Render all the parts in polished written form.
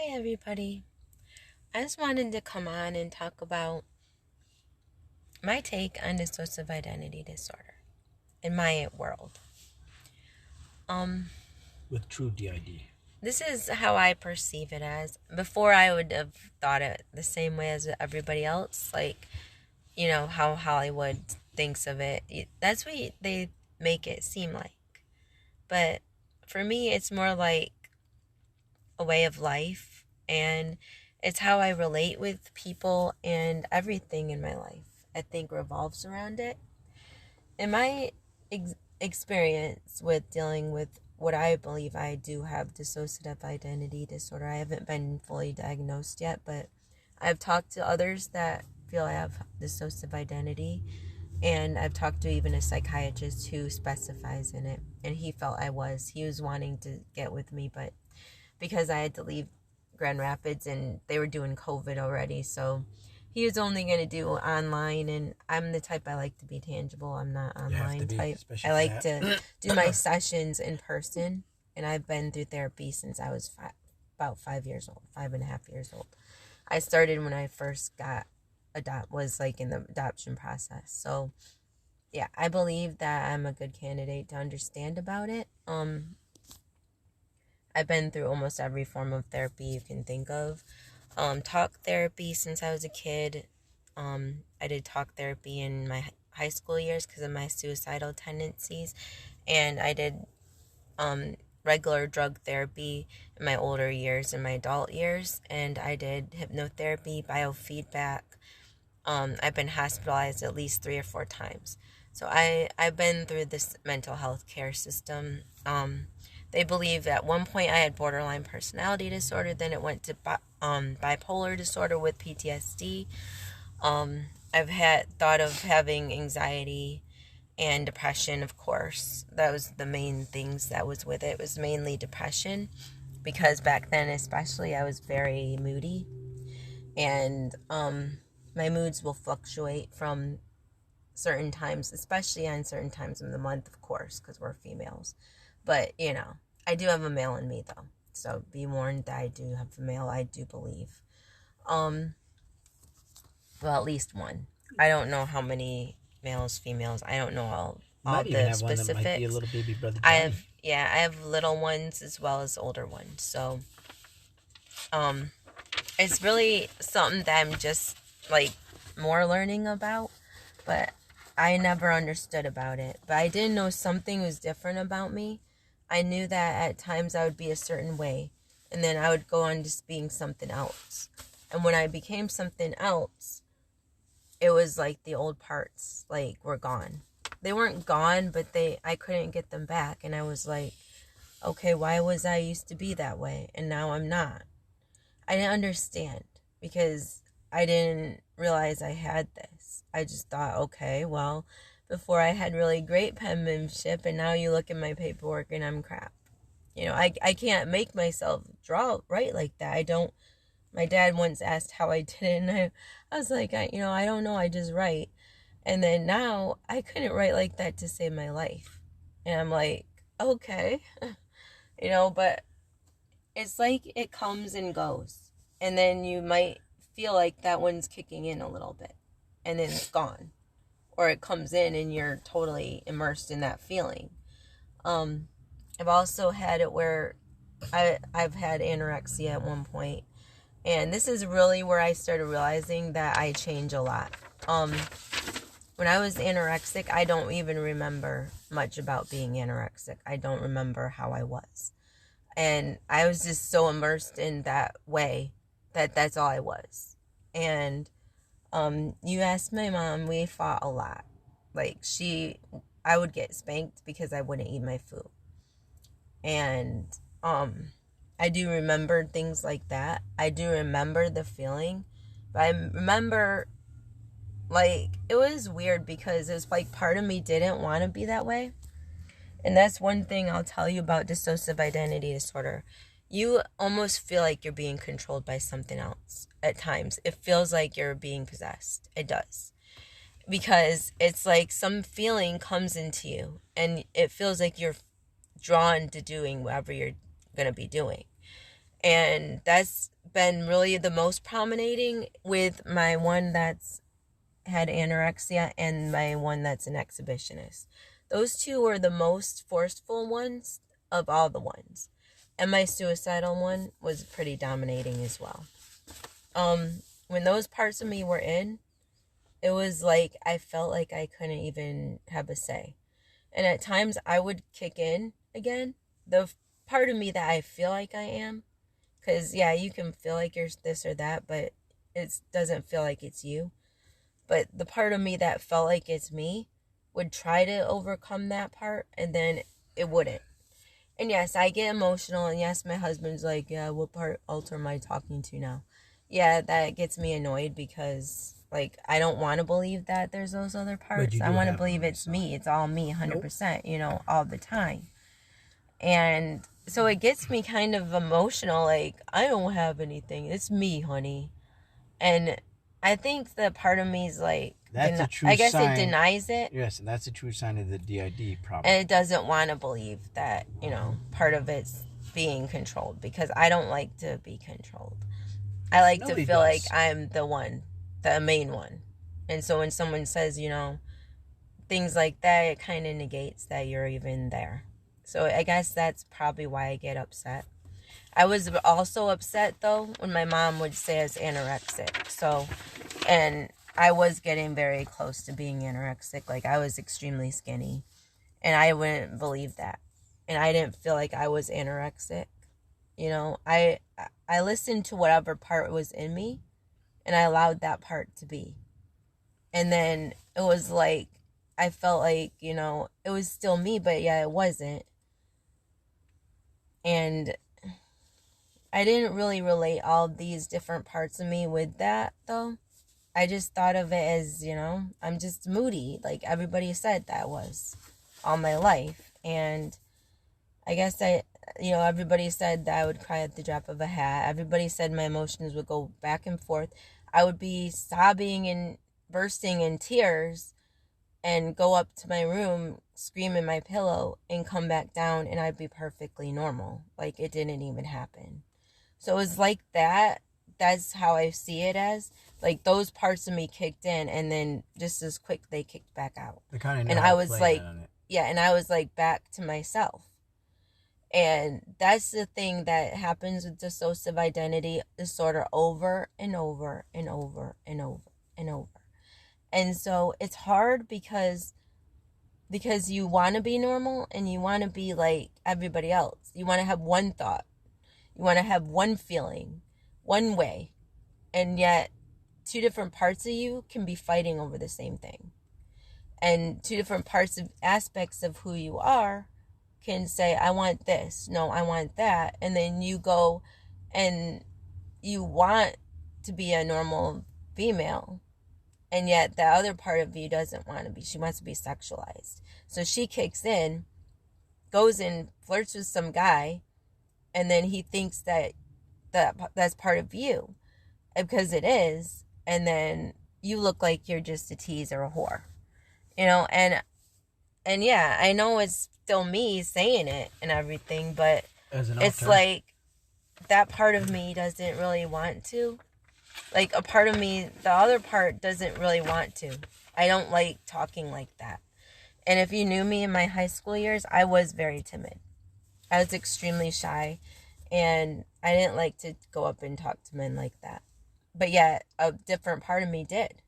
Hi, everybody. I just wanted to come on and talk about my take on dissociative identity disorder in my world. With true DID. This is how I perceive it as. Before, I would have thought it the same way as everybody else, like, how Hollywood thinks of it. That's what they make it seem like. But for me, it's more like a way of life, and it's how I relate with people, and everything in my life I think revolves around it. In my experience with dealing with what I believe I do have dissociative identity disorder, I haven't been fully diagnosed yet, but I've talked to others that feel I have dissociative identity, and I've talked to even a psychiatrist who specifies in it, and he felt I was. He was wanting to get with me, but because I had to leave Grand Rapids and they were doing COVID already, so he was only going to do online, and I'm the type I like to be tangible. I'm not online type. I like to do my sessions in person, and I've been through therapy since I was about 5 years old, 5.5 years old. I started when I first was like in the adoption process. So yeah, I believe that I'm a good candidate to understand about it. I've been through almost every form of therapy you can think of. Talk therapy since I was a kid. I did talk therapy in my high school years because of my suicidal tendencies. And I did regular drug therapy in my older years, in my adult years. And I did hypnotherapy, biofeedback. I've been hospitalized at least 3 or 4 times. So I've been through this mental health care system. They believe at one point I had borderline personality disorder, then it went to bipolar disorder with PTSD. I've thought of having anxiety and depression, of course. That was the main things that was with it. It was mainly depression, because back then especially I was very moody, and my moods will fluctuate from certain times, especially on certain times of the month, of course, because we're females. But, I do have a male in me, though. So be warned that I do have a male, I do believe. Well, at least one. I don't know how many males, females. I don't know all the specifics. One that might be a little baby brother Johnny. I have little ones as well as older ones. So, it's really something that I'm just, like, more learning about. But I never understood about it. But I did know something was different about me. I knew that at times I would be a certain way, and then I would go on just being something else. And when I became something else, it was like the old parts, like, were gone. They weren't gone, but I couldn't get them back. And I was like, okay, why was I used to be that way, and now I'm not? I didn't understand, because I didn't realize I had this. I just thought, okay, well, before I had really great penmanship, and now you look at my paperwork and I'm crap. I can't make myself write like that. I don't. My dad once asked how I did it, and I was like, I don't know, I just write. And then now I couldn't write like that to save my life. And I'm like, okay. But it's like it comes and goes. And then you might feel like that one's kicking in a little bit, and then it's gone. Or it comes in and you're totally immersed in that feeling. I've also had it where I've had anorexia at one point. And this is really where I started realizing that I change a lot. When I was anorexic, I don't even remember much about being anorexic. I don't remember how I was. And I was just so immersed in that way that that's all I was. And you asked my mom, we fought a lot. Like, I would get spanked because I wouldn't eat my food. And I do remember things like that. I do remember the feeling. But I remember, like, it was weird because it was like part of me didn't want to be that way. And that's one thing I'll tell you about dissociative identity disorder. You almost feel like you're being controlled by something else at times. It feels like you're being possessed. It does. Because it's like some feeling comes into you, and it feels like you're drawn to doing whatever you're going to be doing. And that's been really the most prominating with my one that's had anorexia and my one that's an exhibitionist. Those two were the most forceful ones of all the ones. And my suicidal one was pretty dominating as well. When those parts of me were in, it was like I felt like I couldn't even have a say. And at times I would kick in again. The part of me that I feel like I am. Because, yeah, you can feel like you're this or that, but it doesn't feel like it's you. But the part of me that felt like it's me would try to overcome that part, and then it wouldn't. And yes, I get emotional, and yes, my husband's like, yeah, what part alter am I talking to now? Yeah, that gets me annoyed because, like, I don't want to believe that there's those other parts. I want to believe it's me. It's all me, 100%, you know, all the time. And so it gets me kind of emotional, like, I don't have anything. It's me, honey. And I think that part of me is like, that's a true I guess sign. it denies it. Yes, and that's a true sign of the DID problem. And it doesn't want to believe that, you know, part of it's being controlled, because I don't like to be controlled. I like to feel like I'm the one, the main one. And so when someone says, you know, things like that, it kind of negates that you're even there. So I guess that's probably why I get upset. I was also upset, though, when my mom would say I was anorexic. So, and I was getting very close to being anorexic. Like, I was extremely skinny. And I wouldn't believe that. And I didn't feel like I was anorexic. You know, I listened to whatever part was in me, and I allowed that part to be. And then it was like, I felt like, you know, it was still me, but yeah, it wasn't. And I didn't really relate all these different parts of me with that, though. I just thought of it as, you know, I'm just moody, like everybody said that was all my life. And I guess everybody said that I would cry at the drop of a hat. Everybody said my emotions would go back and forth. I would be sobbing and bursting in tears and go up to my room, scream in my pillow, and come back down, and I'd be perfectly normal. Like, it didn't even happen. So it was like that. That's how I see it as. Like, those parts of me kicked in, and then just as quick, they kicked back out. And I was like, and I was like back to myself. And that's the thing that happens with dissociative identity disorder over and over and over and over and over. And so it's hard because you want to be normal and you want to be like everybody else. You want to have one thought. You want to have one feeling, one way. And yet, two different parts of you can be fighting over the same thing. And two different aspects of who you are can say, I want this. No, I want that. And then you go and you want to be a normal female. And yet the other part of you doesn't want to be. She wants to be sexualized. So she kicks in, goes and flirts with some guy, and then he thinks that's part of you. Because it is. And then you look like you're just a tease or a whore. You know, and yeah, I know it's still me saying it and everything, but it's like that part of me doesn't really want to. Like, a part of me, the other part doesn't really want to. I don't like talking like that. And if you knew me in my high school years, I was very timid. I was extremely shy, and I didn't like to go up and talk to men like that. But yet, a different part of me did.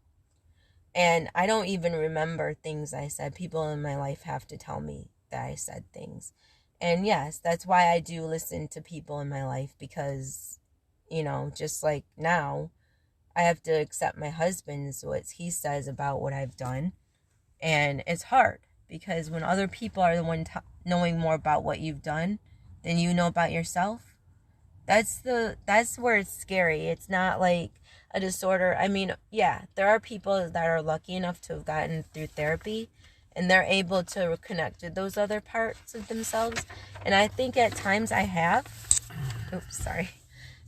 And I don't even remember things I said. People in my life have to tell me that I said things. And yes, that's why I do listen to people in my life, because, you know, just like now, I have to accept my husband's, what he says about what I've done. And it's hard, because when other people are the one knowing more about what you've done than you know about yourself, that's where it's scary. It's not like a disorder. I mean, yeah, there are people that are lucky enough to have gotten through therapy, and they're able to connect with those other parts of themselves. And I think at times I have.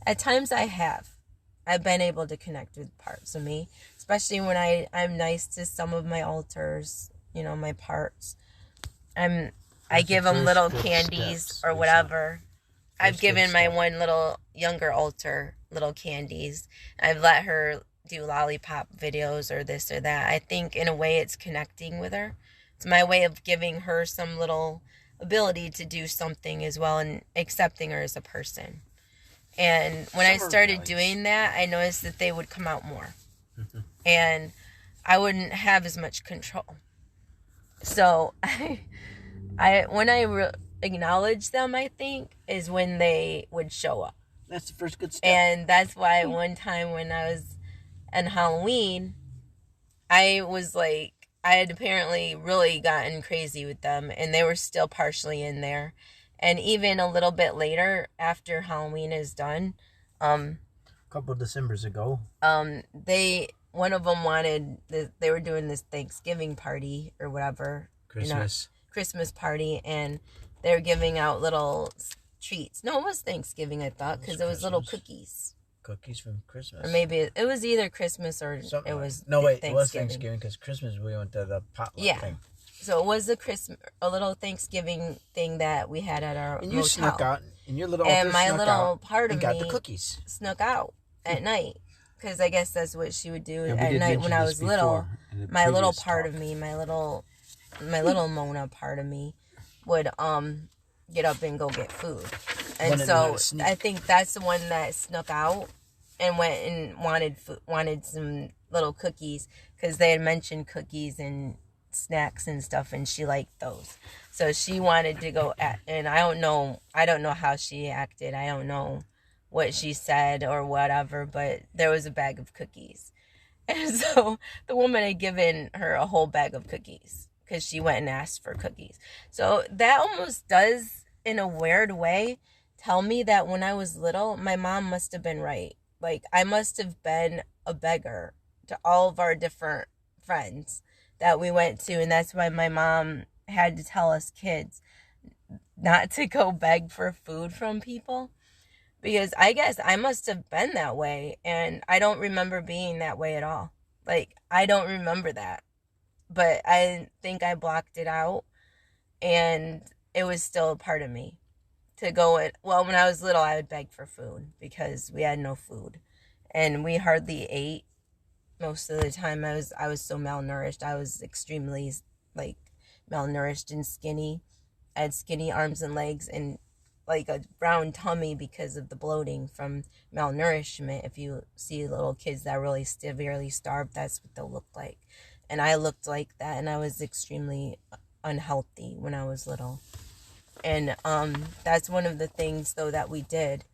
At times I've been able to connect with parts of me, especially when I'm nice to some of my alters, you know, my parts. I give them little candies or whatever. I've given my one little younger alter little candies. I've let her do lollipop videos or this or that. I think in a way it's connecting with her. It's my way of giving her some little ability to do something as well and accepting her as a person. And when I started doing that, I noticed that they would come out more. And I wouldn't have as much control. So when I acknowledge them, I think, is when they would show up. That's the first good step. And that's why one time when I was on Halloween, I was like, I had apparently really gotten crazy with them, and they were still partially in there. And even a little bit later, after Halloween is done, a couple of Decembers ago, one of them wanted, they were doing this Thanksgiving party or whatever. Christmas party, and they were giving out little treats. No, it was Thanksgiving, I thought, because it was little cookies. Cookies from Christmas. Or maybe it was either Christmas or something it was It was Thanksgiving, because Christmas we went to the potluck thing. So it was a little Thanksgiving thing that we had at our and you motel. snuck out, and your little and my little part of me got the cookies. Snuck out at night, because I guess that's what she would do at night when I was little. My little part of me, my little Mona part of me, would get up and go get food. And so I think that's the one that snuck out and went and wanted some little cookies, because they had mentioned cookies and snacks and stuff, and she liked those. So she wanted to go and I don't know how she acted. I don't know what she said or whatever, but there was a bag of cookies. And so the woman had given her a whole bag of cookies because she went and asked for cookies. So that almost does, in a weird way, tell me that when I was little, my mom must have been right. Like, I must have been a beggar to all of our different friends that we went to. And that's why my mom had to tell us kids not to go beg for food from people. Because I guess I must have been that way. And I don't remember being that way at all. Like, I don't remember that. But I think I blocked it out. And it was still a part of me. To go when I was little, I would beg for food because we had no food. And we hardly ate. Most of the time I was so malnourished. I was extremely malnourished and skinny. I had skinny arms and legs and like a brown tummy because of the bloating from malnourishment. If you see little kids that are really severely starved, that's what they'll look like. And I looked like that, and I was extremely unhealthy when I was little. And that's one of the things though that we did,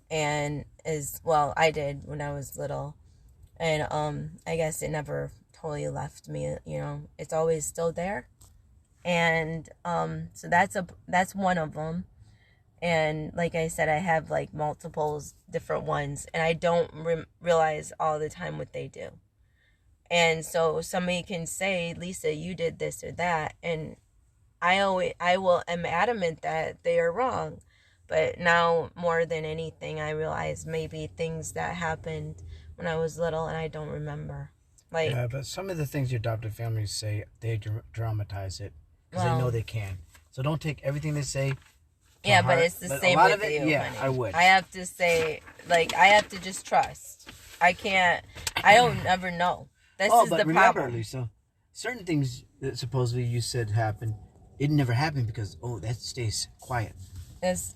and I did when I was little. And I guess it never totally left me, it's always still there. And so that's one of them. And like I said, I have like multiple different ones, and I don't realize all the time what they do. And so somebody can say, Lisa, you did this or that, and I'm adamant that they are wrong. But now more than anything, I realize maybe things that happened when I was little and I don't remember. But some of the things your adopted families say, they dramatize it because they know they can. So don't take everything they say. Yeah, but it's the same with you. Yeah, honey. I would. I have to say, I have to just trust. I don't ever know. This is the remember, problem. Lisa, certain things that supposedly you said happened, it never happened because, that stays quiet. That's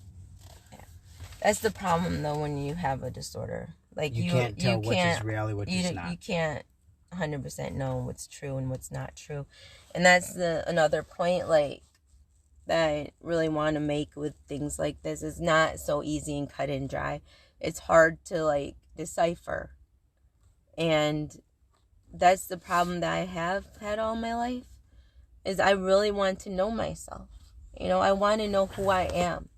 the problem, though, when you have a disorder. Like, you can't tell what is reality, what is not. You can't 100% know what's true and what's not true. And that's another point, that I really want to make with things like this. It's not so easy and cut and dry. It's hard to, decipher. And that's the problem that I have had all my life, is I really want to know myself. I want to know who I am.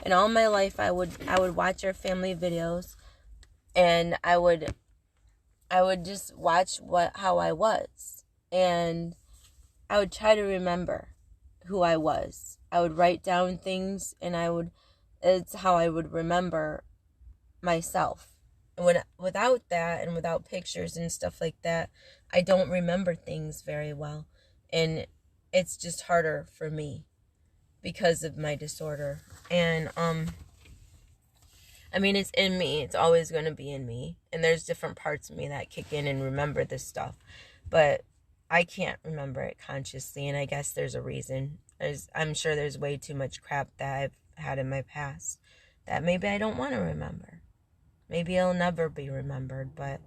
And all my life, I would watch our family videos, and I would just watch how I was, and I would try to remember who I was. I would write down things, and it's how I would remember myself. And without that, and without pictures and stuff like that, I don't remember things very well, and it's just harder for me because of my disorder. And I mean, it's in me. It's always going to be in me. And there's different parts of me that kick in and remember this stuff. But I can't remember it consciously. And I guess there's a reason. I'm sure there's way too much crap that I've had in my past that maybe I don't want to remember. Maybe it'll never be remembered. But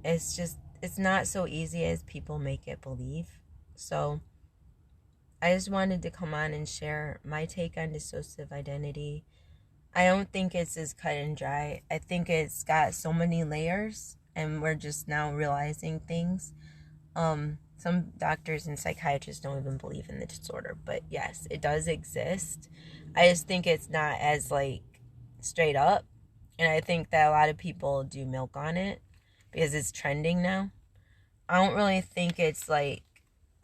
it's not so easy as people make it believe. So I just wanted to come on and share my take on dissociative identity. I don't think it's as cut and dry. I think it's got so many layers, and we're just now realizing things. Some doctors and psychiatrists don't even believe in the disorder, but yes, it does exist. I just think it's not as like straight up, and I think that a lot of people do milk on it because it's trending now. I don't really think it's like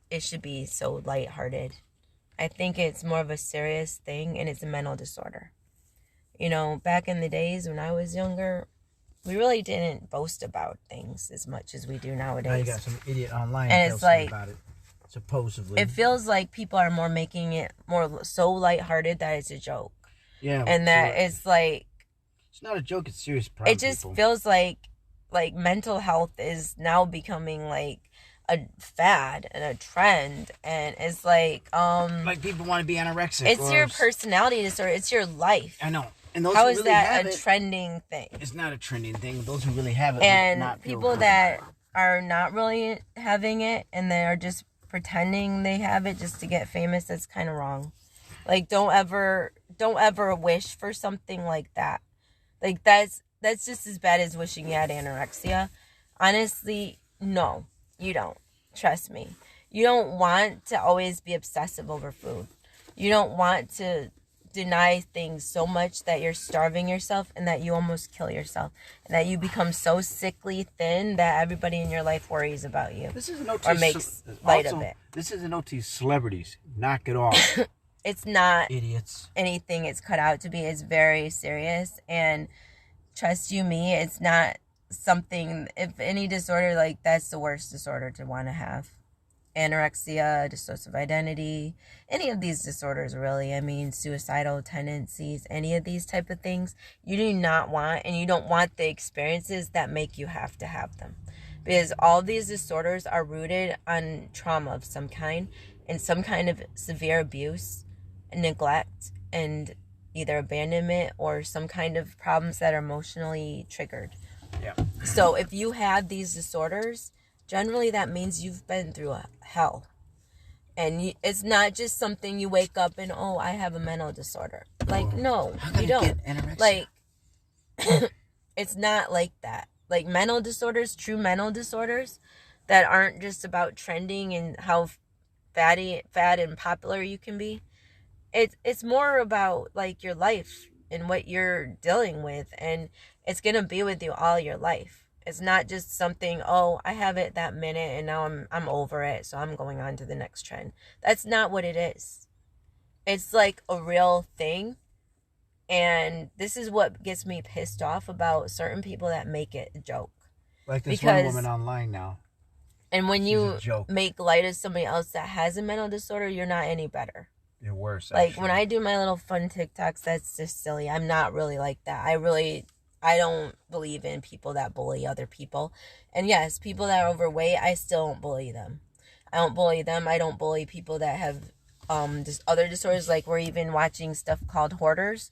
it should be so lighthearted. I think it's more of a serious thing, and it's a mental disorder. You know, back in the days when I was younger, we really didn't boast about things as much as we do nowadays. Now you got some idiot online and it's like, about it, supposedly. It feels like people are more making it more so lighthearted that it's a joke. Yeah. And that it's like... It's not a joke, it's a serious problem. It just feels like mental health is now becoming like a fad and a trend, and it's like people want to be anorexic. It's your personality disorder. It's your life. I know. And those How who is really that have a trending thing? It's not a trending thing. Those who really have it, and not people that are not really having it and they are just pretending they have it just to get famous, that's kind of wrong. Like, don't ever wish for something like that. Like, that's just as bad as wishing you had anorexia. Honestly, no, you don't. Trust me. You don't want to always be obsessive over food. You don't want to deny things so much that you're starving yourself and that you almost kill yourself. And that you become so sickly thin that everybody in your life worries about you. This is an OT or makes light of it. This is an OT celebrities. Knock it off. It's not idiots. Anything it's cut out to be. It's very serious. And trust you me, it's not something, if any disorder, like, that's the worst disorder to want to have. Anorexia, dissociative identity, any of these disorders really, I mean, suicidal tendencies, any of these type of things, you do not want, and you don't want the experiences that make you have to have them. Because all these disorders are rooted on trauma of some kind, and some kind of severe abuse, and neglect, and either abandonment or some kind of problems that are emotionally triggered. Yeah. So if you have these disorders, generally that means you've been through a hell. And it's not just something you wake up and, oh, I have a mental disorder. Like, no, you don't. Like, it's not like that. Like, mental disorders, true mental disorders that aren't just about trending and how fat and popular you can be. It's more about, like, your life and what you're dealing with. And it's going to be with you all your life. It's not just something, oh, I have it that minute and now I'm over it, so I'm going on to the next trend. That's not what it is. It's like a real thing. And this is what gets me pissed off about certain people that make it a joke. Like this one woman online now. And when you make light of somebody else that has a mental disorder, you're not any better. You're worse. Like, actually. when I do my little fun TikToks, that's just silly. I'm not really like that. I don't believe in people that bully other people. And yes, people that are overweight, I still don't bully them. I don't bully them. I don't bully people that have just other disorders. Like, we're even watching stuff called Hoarders.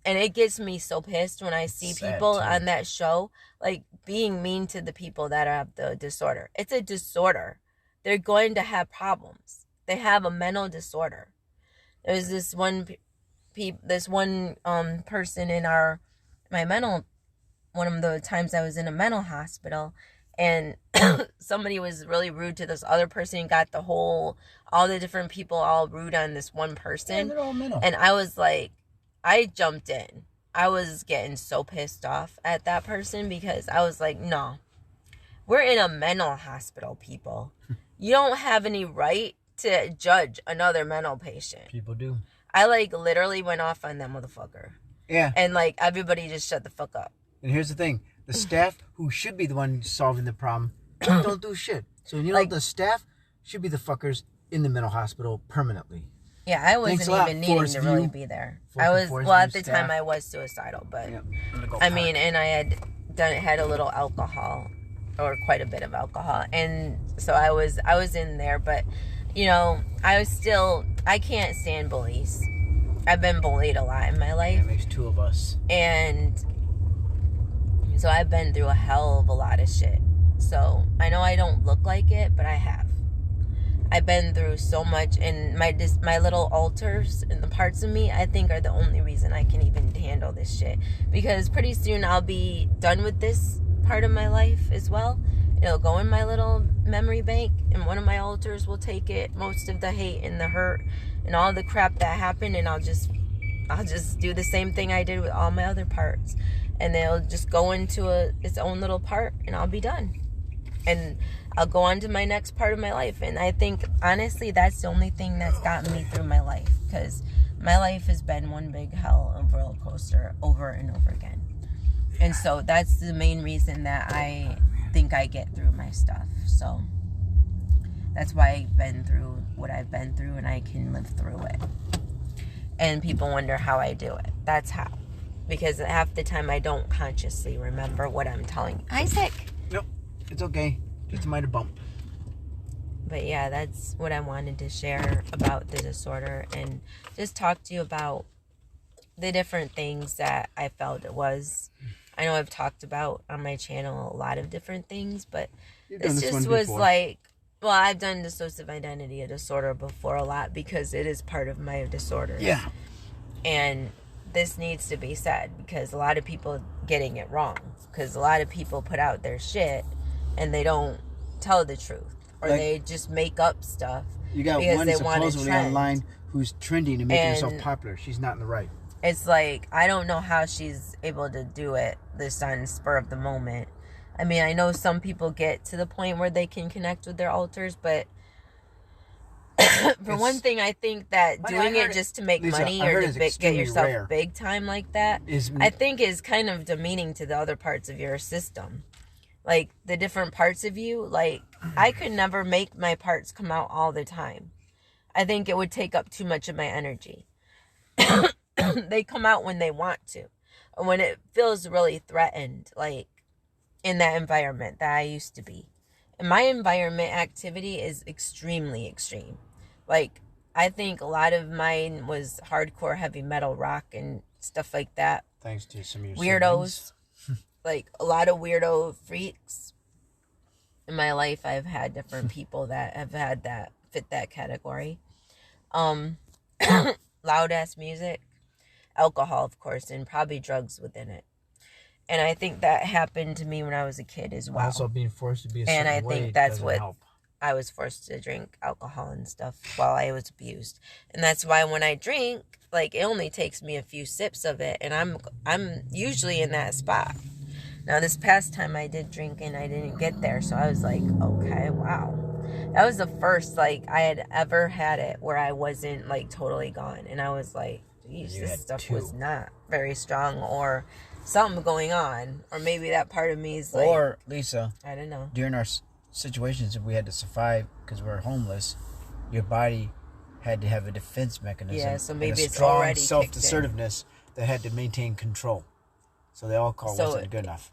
And it gets me so pissed when I see people on that show, like, being mean to the people that have the disorder. It's a disorder. They're going to have problems. They have a mental disorder. There's this one person in one of the times I was in a mental hospital, and somebody was really rude to this other person and got all the different people all rude on this one person. Yeah, they're all mental. And I was like, I jumped in. I was getting so pissed off at that person because I was like, no, we're in a mental hospital, people. You don't have any right to judge another mental patient. People do. I, like, literally went off on that motherfucker. Yeah. And, like, everybody just shut the fuck up. And here's the thing. The staff, who should be the one solving the problem, don't do shit. So, the staff should be the fuckers in the mental hospital permanently. Yeah, I wasn't even needing to really be there. I was, well, at the time I was suicidal, but I mean, and I had a little alcohol, or quite a bit of alcohol, and so I was in there, but you know, I can't stand bullies. I've been bullied a lot in my life. That makes two of us. And so I've been through a hell of a lot of shit. So I know I don't look like it, but I have. I've been through so much, and my little alters and the parts of me, I think, are the only reason I can even handle this shit. Because pretty soon I'll be done with this part of my life as well. It'll go in my little memory bank, and one of my alters will take it, most of the hate and the hurt and all the crap that happened, and I'll just do the same thing I did with all my other parts, and they'll just go into its own little part, and I'll be done, and I'll go on to my next part of my life. And I think honestly that's the only thing that's gotten me through my life, because my life has been one big hell of a roller coaster over and over again. And so that's the main reason that I think I get through my stuff. So that's why I've been through what I've been through, and I can live through it. And people wonder how I do it. That's how. Because half the time I don't consciously remember what I'm telling you. Isaac! Nope, it's okay. Just a minor bump. But yeah, that's what I wanted to share about the disorder, and just talk to you about the different things that I felt it was. I know I've talked about on my channel a lot of different things, but this just was like, well, I've done dissociative identity disorder before a lot, because it is part of my disorders. Yeah. And this needs to be said, because a lot of people getting it wrong. Because a lot of people put out their shit and they don't tell the truth, or they just make up stuff. You got because one they want supposedly online who's trending and making herself popular. She's not in the right. It's like, I don't know how she's able to do it this on spur of the moment. I mean, I know some people get to the point where they can connect with their alters, but for one thing, I think that doing it just to make money or to get yourself big time like that, I think is kind of demeaning to the other parts of your system. Like, the different parts of you, like, I could never make my parts come out all the time. I think it would take up too much of my energy. They come out when they want to, or when it feels really threatened, like in that environment that I used to be. And my environment activity is extremely extreme. Like, I think a lot of mine was hardcore heavy metal rock and stuff like that. Thanks to some of your weirdos. Like, a lot of weirdo freaks. In my life, I've had different people that have had that, fit that category. Loud ass music. Alcohol, of course, and probably drugs within it. And I think that happened to me when I was a kid as well. Also being forced to be a certain way. And I think that's what help. I was forced to drink alcohol and stuff while I was abused. And that's why when I drink, like, it only takes me a few sips of it, and I'm usually in that spot. Now, this past time I did drink and I didn't get there, so I was like, okay, wow. That was the first, like, I had ever had it where I wasn't, like, totally gone. And I was like, geez, this stuff was not very strong, or something going on. Or maybe that part of me is like... Or, Lisa, I don't know. During our situations, if we had to survive because we were homeless, your body had to have a defense mechanism. Yeah, so maybe it's strong already self-assertiveness that had to maintain control. So the alcohol wasn't good enough.